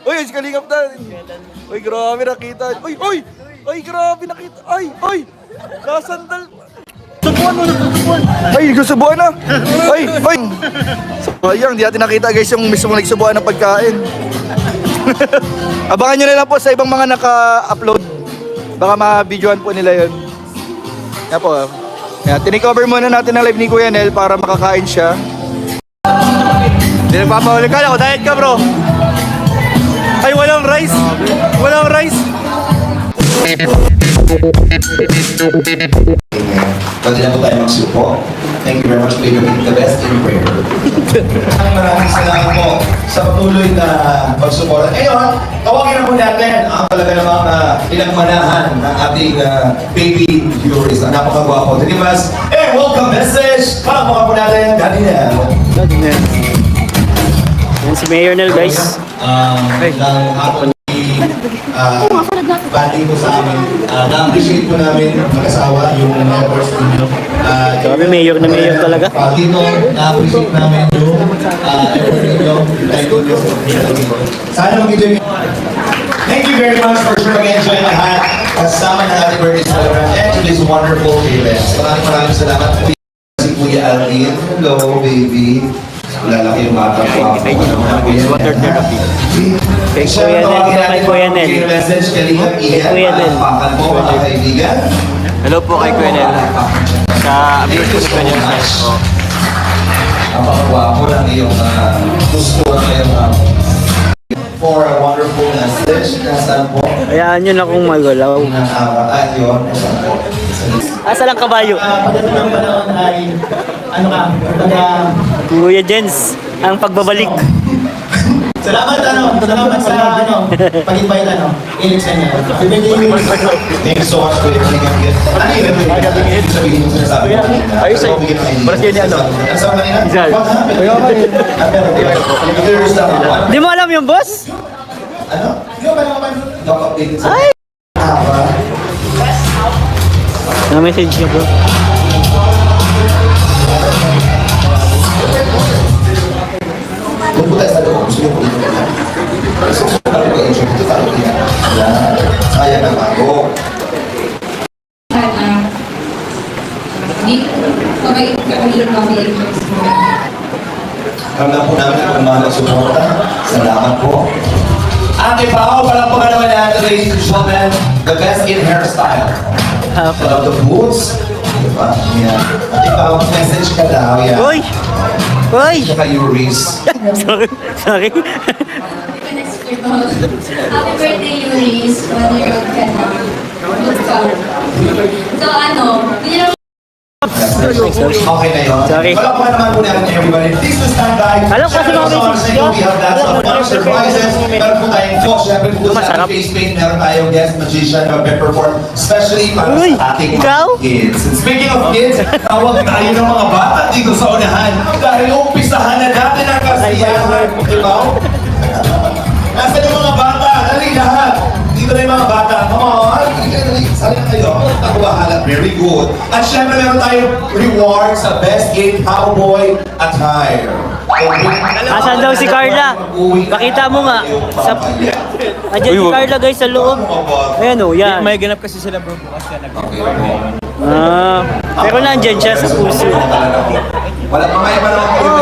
Uy, si Kalingap na. Uy, grabe nakita. Uy, uy! Uy, grabe nakita. Ay, uy! Nasandal. Subuan mo, subuan. Ay, nagsusubuan na. Ay, ay. Sayang, di natin nakita guys yung mismo nagsubuan ng pagkain. Abangan nyo na lang po sa ibang mga naka-upload. Baka ma-videoan po nila yun. Yan po. Yan, tinikover muna natin ang live ni Kuya Nel para makakain siya. Hindi nagpapahuli ka. Ako, diet ka bro. Ay, walang rice. Walang rice. Pwede na po tayo magsupo. Thank you very much, baby. The best in prayer. Maraming salamat po sa patuloy na pagsuporta. Ngayon, tawagin na po natin ang talaga namang pinagmanahan ng ating baby viewers na napakagwapo. Dinimas, welcome message! Palakpakan po natin, Daddy Nel. Daddy Nel. Yan si Mayor Nel, guys. Lang hapon banding po sa amin. Na-appreciate po namin mag-asawa yung members ninyo. Grabe, mayor na mayor talaga. Dito, na-appreciate namin yung effort ninyo. Thank you so sana mag-enjoy. Thank you very much for sure mag-enjoy lahat. Kasama na natin birthday celebrant and to this wonderful event. Maraming salamat po si Kuya Alvin. Hello, baby. Lalaki yung bata ko. Water therapy. Kay Kuya Nel, kay Kuya Nel. Kay Kuya Nel. Hello po kay Kuya Nel. Sa abiyos ko si Kuya Nel. Napakagwapo ng iyong gusto ng iyong for a wonderful message. Nasaan po? Hayaan nyo na kung magalaw. Yun. Asa lang kabayo? Pagdating ng panahon ay, ano ka, Kuya Jens, ang pagbabalik. salamat sa, pag-invite, i-election niya. Thank you so much for your coming. Ano yun? Sabihin mo sinasabi. Ayos eh. Parang siya ni ano? Ang sama kanina? Izal. Di mo alam yung boss? Ano? Hindi ba naman updated sa Ay! Na-message niya bro. Doon po tayo sa loob. Gusto niyo po dito na. Gusto ko tayo po enjoy dito tayo dito. Sayang ang bago. Ramdam po namin ang mga suporta. Salamat po. Ate Pao, palakpakan naman natin, ladies and gentlemen, the best in hairstyle. I love the boots. Diba? Yan. Ate Pao, message ka daw. Yan. Uy! Uy! Saka Yuris. Sorry. Sorry. Happy birthday, Yuris. Mother-in-law ka na. Good God. So, hindi na Okay na yun. Sorry. Palakpakan naman po natin everybody. Please to stand by. Alam kasi mga We have lots of fun surprises. Meron po tayong talk. Siyempre po sa Masarap. ating face paint, meron tayong guest magician na mag-perform especially para Uy, sa ating ikaw? kids. And speaking of kids, tawag tayo ng mga bata dito sa unahan dahil umpisahan na natin ang kasiyahan. Diba? Nasaan yung mga bata? Dali lahat. Dito na yung mga bata. Come on. Sali na kayo. Ako bahala. Very good. At syempre meron tayong reward sa Best in Cowboy Attire. Asan daw si Carla? Pakita mo nga. Andiyan si Carla guys sa loob. Ayan o, yan. May ganap kasi sila bro bukas yan. Pero nandyan siya sa puso. Wala pa kayo pa naman kayo.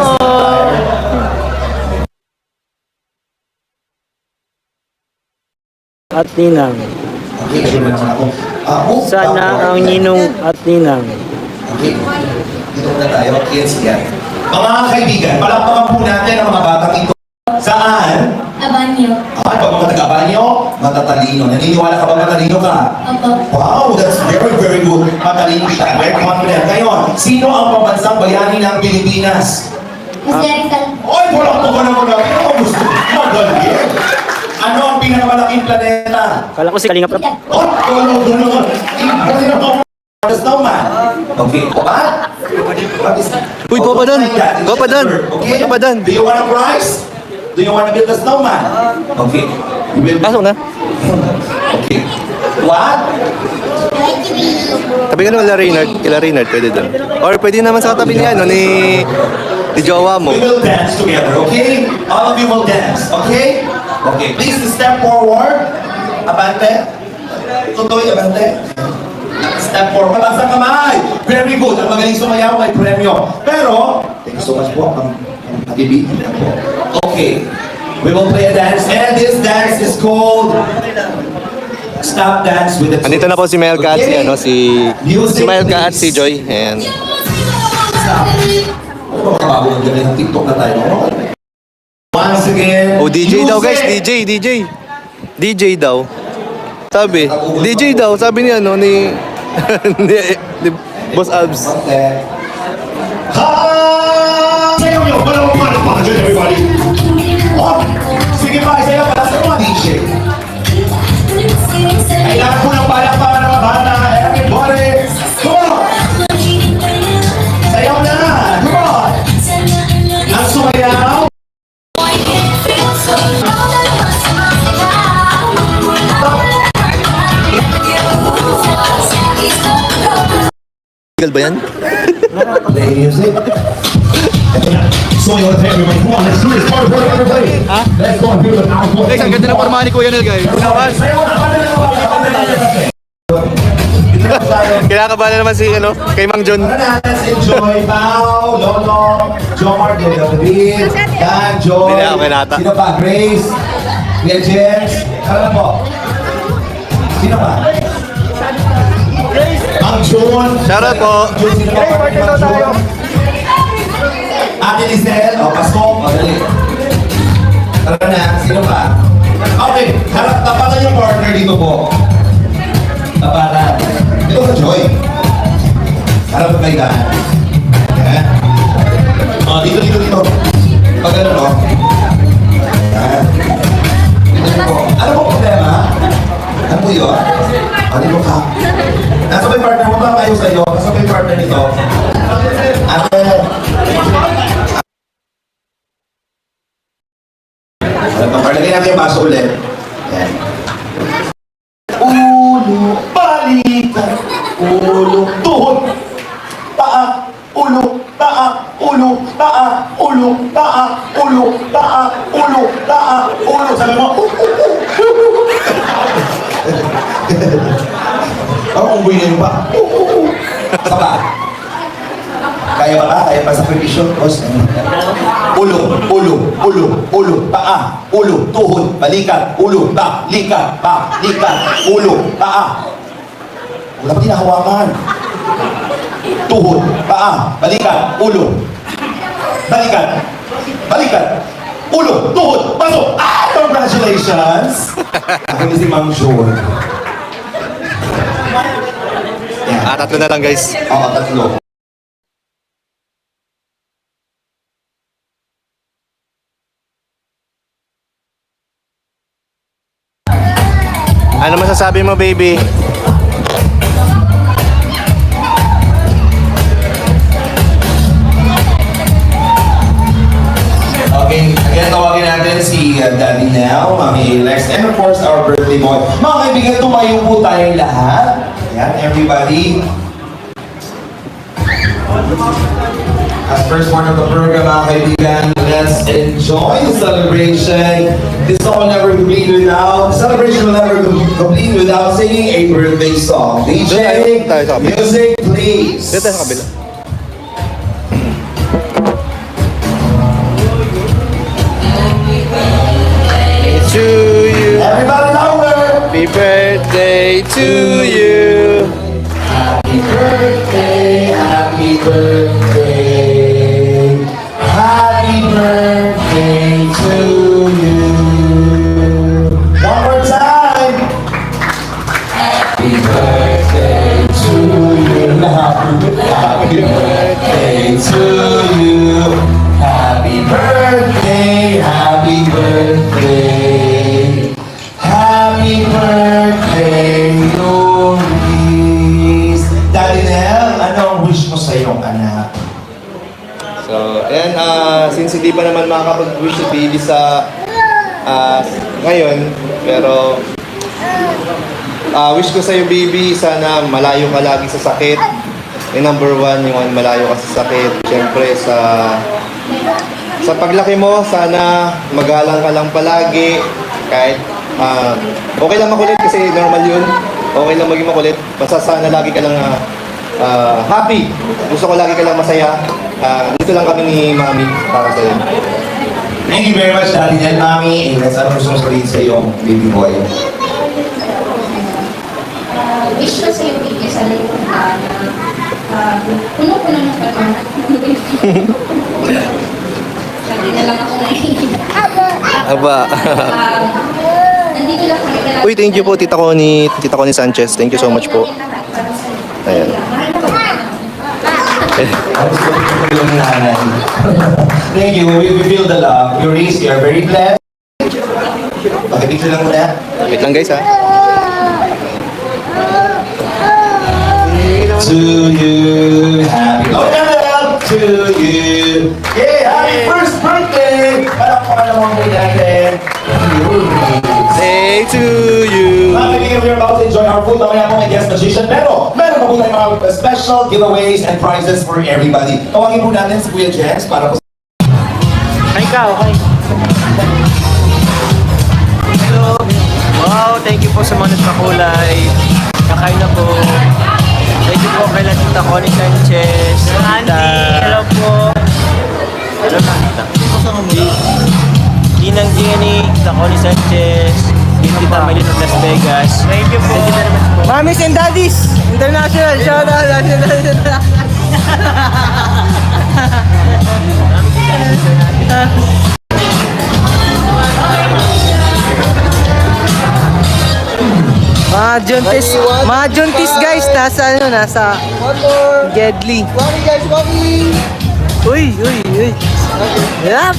At ninang. Okay, sure naman ako. Sana ang ninong at ninang. Okay. Dito na tayo. Kids yan. Mga kaibigan, palakpakan po natin ang mga batang ito. Saan? Abanyo. Pag mga taga-banyo, matatalino. Naniniwala ka ba matalino ka? Opo. Wow, that's very, very good. Matalino siya. Very confident. Ngayon, sino ang pambansang bayani ng Pilipinas? Mas Rizal. Oy, palakpakan naman natin. Ano ang gusto? Magaling. Ano ang pinakamalaking planeta? Kala ko si Kalingap. Oh, no. Kanina pa the snowman. Okay, what? What is that? Uy, Papadan! Okay. Papadan! Okay. Papadan! Do you want a prize? Do you want to build a snowman? Okay. You will. Pasok na. Okay. What? Tabi ka naman kila Reynard, pwede doon. Or pwede naman sa katabi niya, no, ni jowa mo. We will dance together, okay? All of you will dance, okay? Okay, please step forward. Abante. Tutoy, abante. Step forward. Taas ang kamay. Very good. Ang magaling sumayaw may premyo. Pero, thank you so much po, ang Habibi. Okay. We will play a dance. And this dance is called Stop Dance with the Two. Andito na po si Melka at si, Okay. ano, si Melka at si Joy. And Stop. Bago ng ganyan, TikTok na tayo. Once again. oh, DJ daw guys, music. DJ daw. Sabi, DJ daw, sabi ni ano, ni, ni Boss Abs. Okay. Ha! Sayaw nyo! Palawang dyan, everybody! Oh! Sige pa, sayaw pa sa mga DJ. Kailangan ko ng palakpakan ng mga bata. Everybody! Come on! Sayaw na! Come on! Ang sumayaw! Legal ba yan? Play music. So you want to take everybody? Come on, let's do this. Party, party, everybody! Let's go and do it. Guys, ang ganda ng pormahan ni Kuya Nel, guys. Kinakabahan na naman si, ano, kay Mang John. Let's enjoy. Pao, Lolo, Jomar, David, Dan, Joy. Hindi na ako kinata. Sino pa? Grace, Kuya Jens. Ano po? Sino pa? Ang June. Shoutout po. June, sino pa? Ang June. Ate Lizelle. O, pasok. O, dali. Tara na. Sino pa? Okay. Harap, tapakan yung partner dito po. Tapakan. Dito ka, Joy. Harap ka kay Dan. Yan. O, dito. Pag ano, no? Yan. Dito po. Ano po problema? Ano po yun? O, dito ka. Nasa may partner mo ba kayo sa'yo? Nasa may partner nito? Ate. Lagay natin yung baso ulit. Yan. Ulo, balikan, ulo, tuhod, paa, ulo, paa, ulo, paa, ulo, paa, ulo, paa, ulo, paa, ulo. Sabi mo, ang unggoy na yung pa. Sa pa. Kaya ba ka? Kaya pa sa permission? Boss, ulo, paa, ulo, tuhod, balikan, ulo, likan, ulo, paa. Wala pa tinahawakan. Tuhod, paa, balikan, ulo, balikan, ulo, tuhod, pasok. Ah! Congratulations! Ako ni si Mang John. Tatlo na lang guys. Oo, tatlo. Ano masasabi mo, baby? Okay, again, tawagin natin si Daddy Nel, Mami Alex, and of course, our birthday boy. Mga kaibigan, tumayo po tayong lahat. Ayan, everybody. As first part of the program, mga kaibigan, let's enjoy the celebration. This song will never complete without, the celebration will never complete without singing a birthday song. DJ, Tayo sa kabila. music, please. Dito sa kabila. To you. Everybody louder. Happy birthday to you. Happy birthday, happy birthday, happy birthday to you. One more time. Happy birthday to you. Happy birthday to you. Happy birthday, happy birthday. Happy birthday, Luis. Daddy Nel, anong wish mo sa iyong anak? So, ayan, since hindi pa naman makakapag-wish si baby sa ngayon, pero wish ko sa'yo, baby, sana malayo ka lagi sa sakit. Yung number one, yung malayo ka sa sakit. Siyempre, sa paglaki mo, sana magalang ka lang palagi. Kahit okay lang makulit kasi normal yun. Okay lang maging makulit. Basta sana lagi ka lang happy. Gusto ko lagi ka lang masaya. Dito lang kami ni Mami para sa'yo. Thank you very much, Daddy and Mami. Ines, ano gusto mo sabihin sa iyong baby boy? Wish ko sa'yo, baby, sa lipunan na puno-puno ng pagmamahal. Sabi na lang ako naiinip. Aba. Nandito lang kami talaga. Uy, thank you po Tita Connie Sanchez. Thank you so much po. Ayan. Thank you. We feel the love. You raised, you are very blessed. Pakipicture lang muna. Wait lang guys ha. To you, happy birthday to you. Yeah, happy first birthday! Palakpakan naman po natin. Say to you. Mga kaibigan, we're about to enjoy our food. Mamaya po may guest magician. Pero, meron pa po tayong mga special giveaways and prizes for everybody. Tawagin po natin si Kuya Jens para po Ay ka, okay. Hello. Wow, thank you po sa mga nagpakulay. Kakain na po. Thank you po kay Tita Connie Sanchez. Auntie, hello po. Hello na, Tita. Ginang Jenny, Tita Connie Sanchez. Tita Maylin of Las Vegas. Thank you po. Mamis and Daddies International, shout out mga Juntis guys, nasa Gedli. Uy. Yep.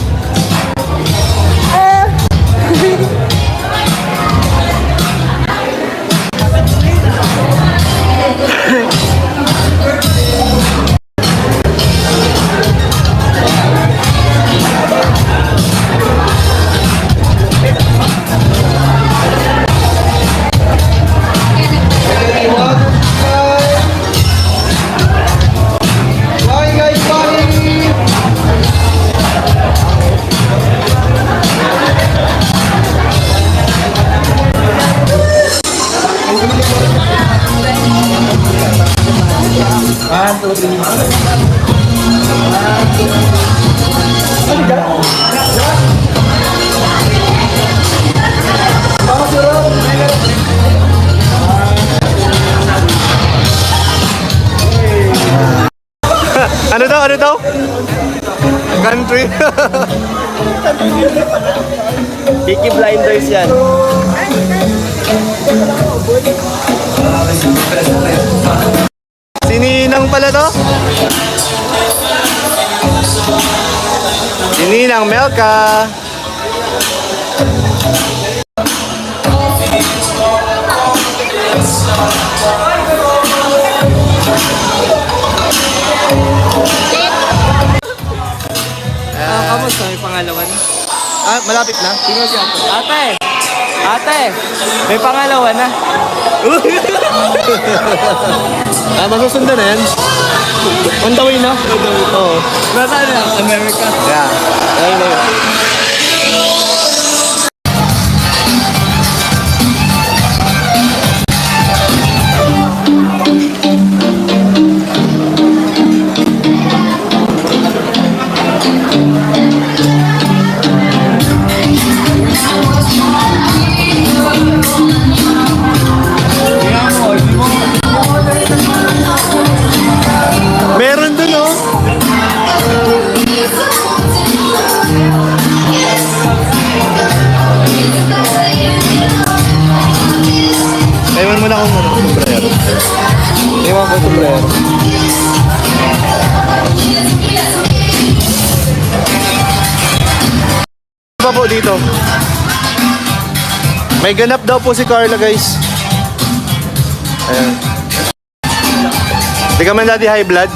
Ano daw? Country. Peaky Blinders yan. Sininang pala to? Sininang Melka. Kamusta may pangalawan? Malapit na. Ate, may pangalawan na. Masusundan na yan. On the way na? Oo. Nasaan na? America. Yeah. Ayun na yun. Meron dun oh. Ewan mo na kung ano, sombrero. Ewan ko sombrero. Ano pa po dito? May ganap daw po si Carla guys. Ayan. Di ka man dati high blood?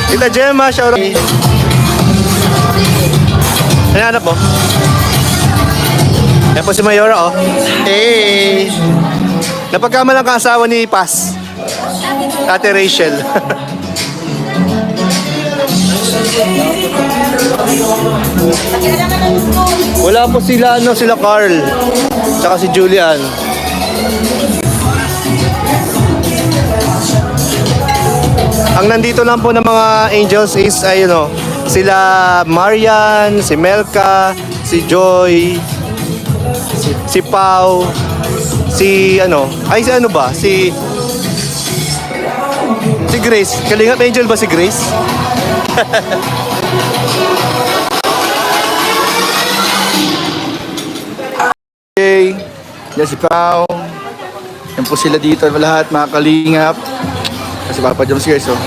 Tita Gemma, shout out. Ano hanap mo? Yan po si Mayora, oh. Hey! Napagkamalang kaasawa ni Paz. Ate Rachel. Wala po sila, sila Carl. Tsaka si Julian. Ang nandito lang po ng mga angels is, sila Marian, si Melka, si Joy, si Pau, si Grace. Kalingap angel ba si Grace? Okay. Yan si Pao. Yan po sila dito lahat, mga kalingap. Kasi Papa Joms guys, oh.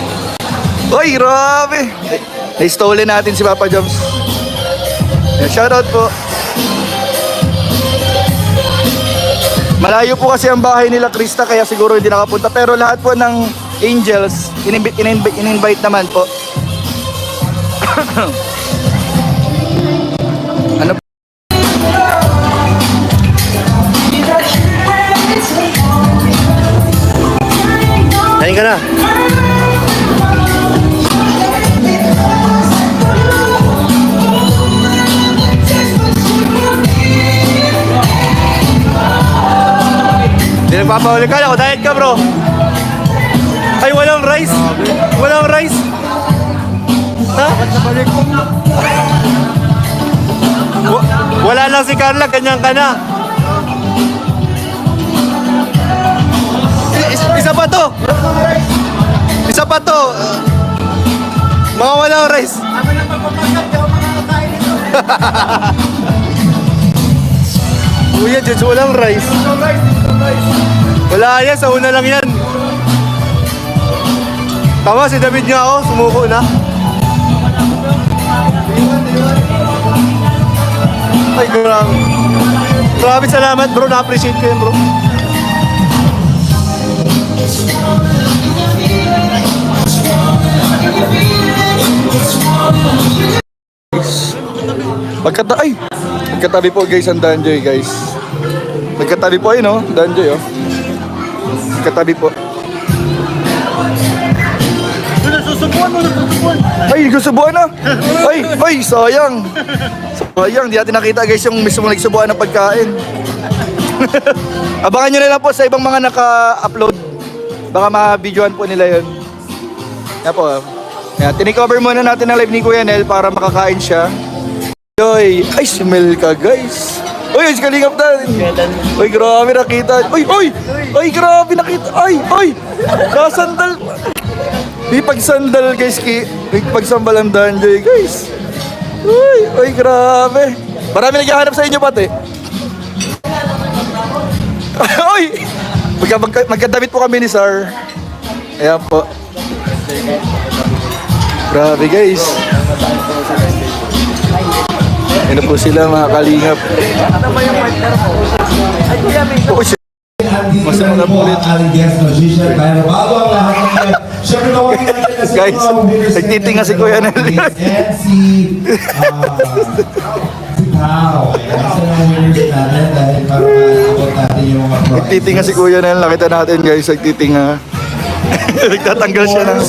Uy, grabe! Na-stolen natin si Papa Joms. Yan, shoutout po. Malayo po kasi ang bahay nila Krista, kaya siguro hindi nakapunta. Pero lahat po ng angels, in-invite naman po. Ano? Kain ka na. Hindi nagpapahuli ka. Ako diet ka, bro. Ay, walang rice. Walang rice. Ha? Wala lang si Carla. Ganyan ka na. Isa pa to. Isa pa to. Mga walang rice. Kuya, Jens, walang rice. Wala yan, sa una lang yan. Tama, si David nga ako, sumuko na. Ay, grabe. Grabe, salamat bro, na-appreciate ko yun bro. Magkatabi po guys ang Danjoy guys. Magkatabi po ayun, oh, Danjoy, oh. Magkatabi po. Ay, nagsusubuan na. Ay, sayang. Sayang, di natin nakita guys yung mismo nagsubuan ng pagkain. Abangan nyo na lang po sa ibang mga naka-upload. Baka ma-videoan po nila yun. Yan po. Yan, tinikover muna natin ang live ni Kuya Nel para makakain siya. Ay, smell ka guys. Uy, si Kalingap na. Uy, grabe nakita. Uy, grabe nakita. Uy, nakasandal. May pagsandal guys, may pagsambal ang Danjoy guys. Uy, grabe. Marami naghahanap sa inyo pati. Uy, magkadamit po kami ni Sir. Ayan po. Grabe guys. Ano po sila mga kalingap. Oh, shit. Masama na po ulit. Pero bago ang lahat ng yan, syempre tawagin natin na Guys, nagtitinga si Kuya Nel. si Pao. Isa ng winners natin dahil para ma-abot natin yung mga prizes. Nagtitinga si Kuya Nel. Nakita natin guys, nagtitinga. Nagtatanggal siya ng...